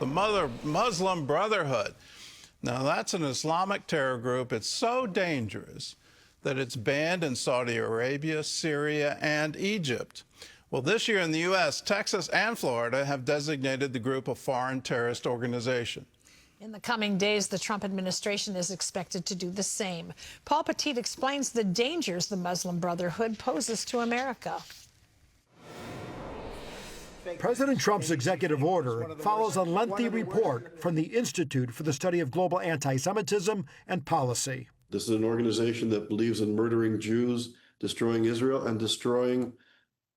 the Muslim Brotherhood. Now, that's an Islamic terror group. It's so dangerous that it's banned in Saudi Arabia, Syria, and Egypt. Well, this year in the U.S., Texas and Florida have designated the group a foreign terrorist organization. In the coming days, the Trump administration is expected to do the same. Paul Petit explains the dangers the Muslim Brotherhood poses to America. President Trump's executive order follows a lengthy report from the Institute for the Study of Global Antisemitism and Policy. This is an organization that believes in murdering Jews, destroying Israel, and destroying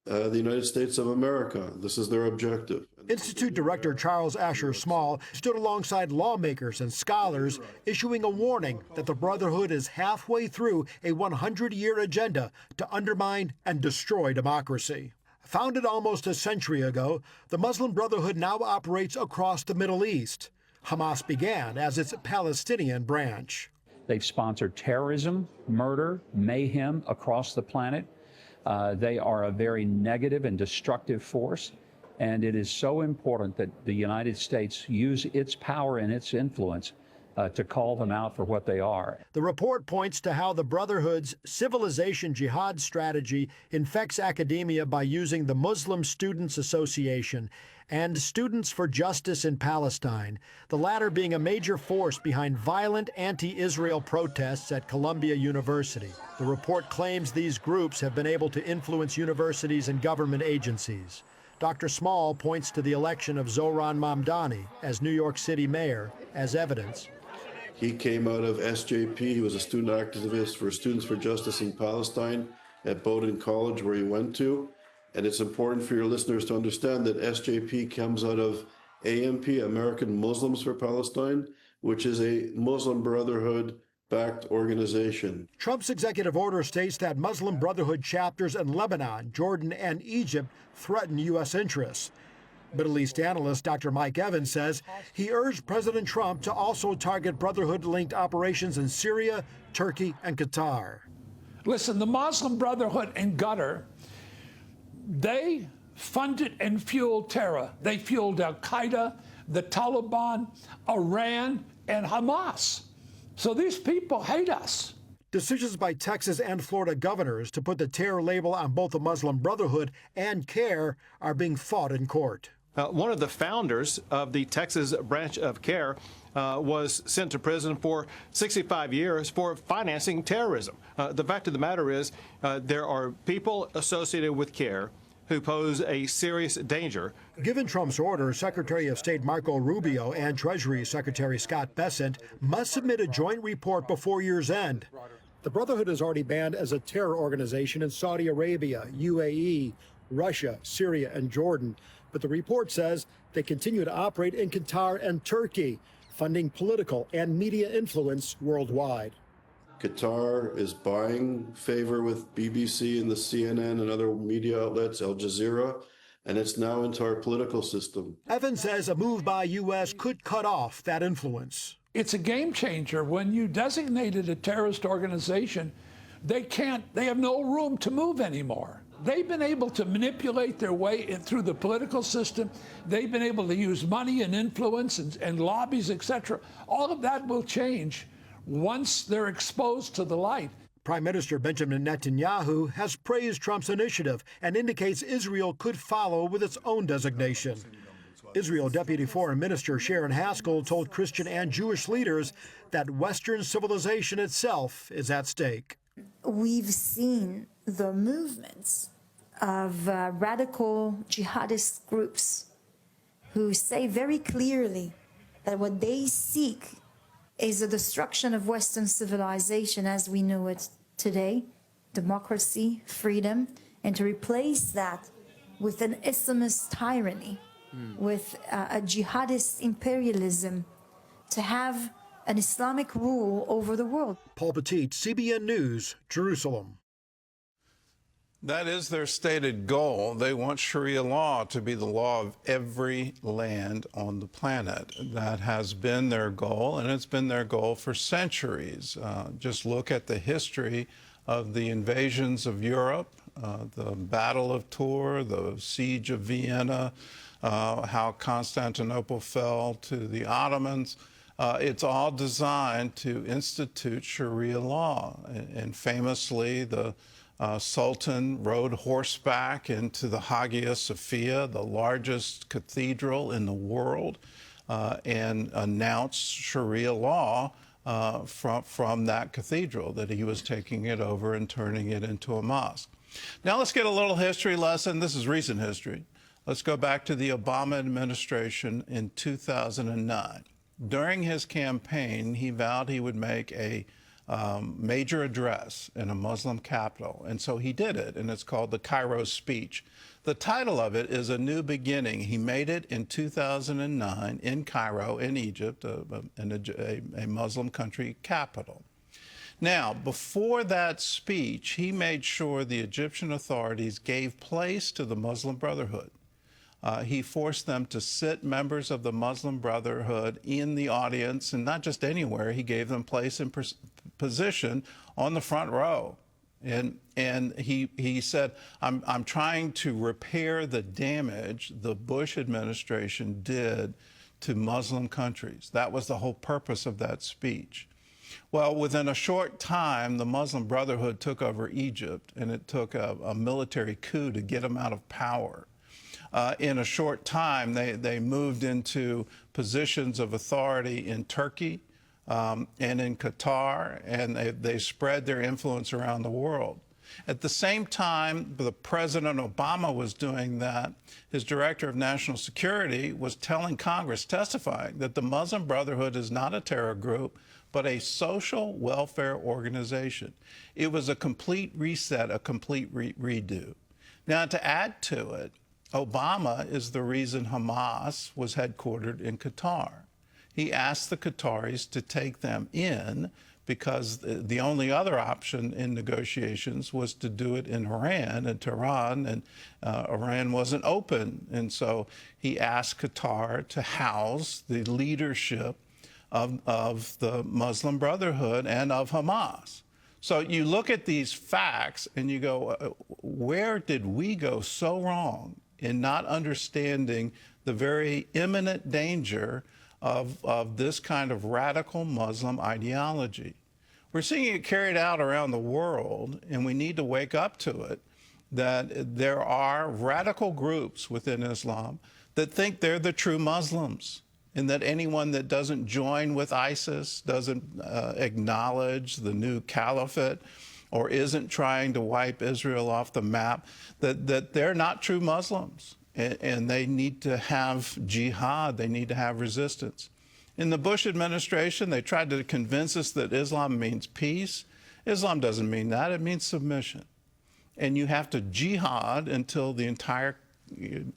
the United States of America. This is their objective. Institute Director Charles Asher Small stood alongside lawmakers and scholars, issuing a warning that the Brotherhood is halfway through a 100-year agenda to undermine and destroy democracy. Founded almost a century ago, the Muslim Brotherhood now operates across the Middle East. Hamas began as its Palestinian branch. They've sponsored terrorism, murder, mayhem across the planet. They are a very negative and destructive force, and it is so important that the United States use its power and its influence to call them out for what they are. The report points to how the Brotherhood's civilization jihad strategy infects academia by using the Muslim Students Association and Students for Justice in Palestine, the latter being a major force behind violent anti-Israel protests at Columbia University. The report claims these groups have been able to influence universities and government agencies. Dr. Small points to the election of Zohran Mamdani as New York City mayor as evidence. He came out of SJP. He was a student activist for Students for Justice in Palestine at Bowdoin College, where he went to. And it's important for your listeners to understand that SJP comes out of AMP, American Muslims for Palestine, which is a Muslim Brotherhood-backed organization. Trump's executive order states that Muslim Brotherhood chapters in Lebanon, Jordan, and Egypt threaten U.S. interests. Middle East analyst Dr. Mike Evans says he urged President Trump to also target Brotherhood-linked operations in Syria, Turkey, and Qatar. Listen, the Muslim Brotherhood and Qatar, they funded and fueled terror. They fueled al-Qaeda, the Taliban, Iran, and Hamas. So these people hate us. Decisions by Texas and Florida governors to put the terror label on both the Muslim Brotherhood and CARE are being fought in court. One of the founders of the Texas branch of CARE was sent to prison for 65 years for financing terrorism. The fact of the matter is there are people associated with CARE who pose a serious danger. Given Trump's order, Secretary of State Marco Rubio and Treasury Secretary Scott Bessent must submit a joint report before year's end. The Brotherhood is already banned as a terror organization in Saudi Arabia, UAE, Russia, Syria, and Jordan. But the report says they continue to operate in Qatar and Turkey, funding political and media influence worldwide. Qatar is buying favor with BBC and the CNN and other media outlets, Al Jazeera, and it's now into our political system. Evans says a move by U.S. could cut off that influence. It's a game changer. When you designated a terrorist organization, they have no room to move anymore. They've been able to manipulate their way through the political system. They've been able to use money and influence and lobbies, etc. All of that will change once they're exposed to the light. Prime Minister Benjamin Netanyahu has praised Trump's initiative and indicates Israel could follow with its own designation. Israel Deputy Foreign Minister Sharon Haskell told Christian and Jewish leaders that Western civilization itself is at stake. We've seen the movements of radical jihadist groups who say very clearly that what they seek is the destruction of Western civilization as we know it today, democracy, freedom, and to replace that with an Islamist tyranny, with a jihadist imperialism, to have an Islamic rule over the world. Paul Petit, CBN News, Jerusalem. That is their stated goal. They want Sharia law to be the law of every land on the planet. That has been their goal, and it's been their goal for centuries. Just look at the history of the invasions of Europe, the Battle of Tours, the Siege of Vienna, how Constantinople fell to the Ottomans. It's all designed to institute Sharia law. And famously, the Sultan rode horseback into the Hagia Sophia, the largest cathedral in the world, and announced Sharia law from that cathedral, that he was taking it over and turning it into a mosque. Now let's get a little history lesson. This is recent history. Let's go back to the Obama administration in 2009. During his campaign, he vowed he would make a major address in a Muslim capital. And so he did it, and it's called the Cairo Speech. The title of it is A New Beginning. He made it in 2009 in Cairo, in Egypt, a Muslim country capital. Now, before that speech, he made sure the Egyptian authorities gave place to the Muslim Brotherhood. He forced them to sit members of the Muslim Brotherhood in the audience, and not just anywhere. He gave them place and position on the front row. And he said, I'm trying to repair the damage the Bush administration did to Muslim countries. That was the whole purpose of that speech. Well, within a short time, the Muslim Brotherhood took over Egypt, and it took a military coup to get them out of power. In a short time, they moved into positions of authority in Turkey and in Qatar, and they spread their influence around the world. At the same time, the President Obama was doing that. His Director of National Security was telling Congress, testifying that the Muslim Brotherhood is not a terror group, but a social welfare organization. It was a complete reset, a complete redo. Now, to add to it, Obama is the reason Hamas was headquartered in Qatar. He asked the Qataris to take them in because the only other option in negotiations was to do it in Iran and Tehran, and Iran wasn't open. And so he asked Qatar to house the leadership of the Muslim Brotherhood and of Hamas. So you look at these facts and you go, where did we go so wrong in not understanding the very imminent danger of this kind of radical Muslim ideology? We're seeing it carried out around the world, and we need to wake up to it, that there are radical groups within Islam that think they're the true Muslims, and that anyone that doesn't join with ISIS, doesn't acknowledge the new caliphate, or isn't trying to wipe Israel off the map, that they're not true Muslims. And they need to have jihad, they need to have resistance. In the Bush administration, they tried to convince us that Islam means peace. Islam doesn't mean that, it means submission. And you have to jihad until the entire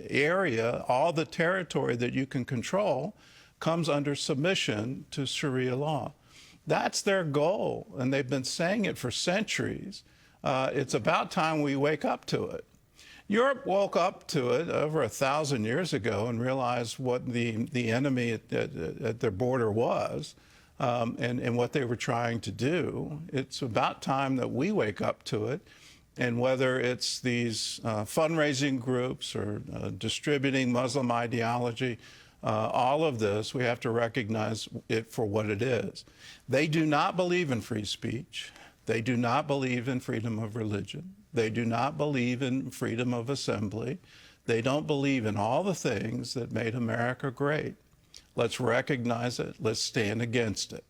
area, all the territory that you can control, comes under submission to Sharia law. That's their goal, and they've been saying it for centuries. It's about time we wake up to it. Europe woke up to it over 1,000 years ago and realized what the enemy at their border was, and what they were trying to do. It's about time that we wake up to it. And whether it's these fundraising groups or distributing Muslim ideology, all of this, we have to recognize it for what it is. They do not believe in free speech. They do not believe in freedom of religion. They do not believe in freedom of assembly. They don't believe in all the things that made America great. Let's recognize it. Let's stand against it.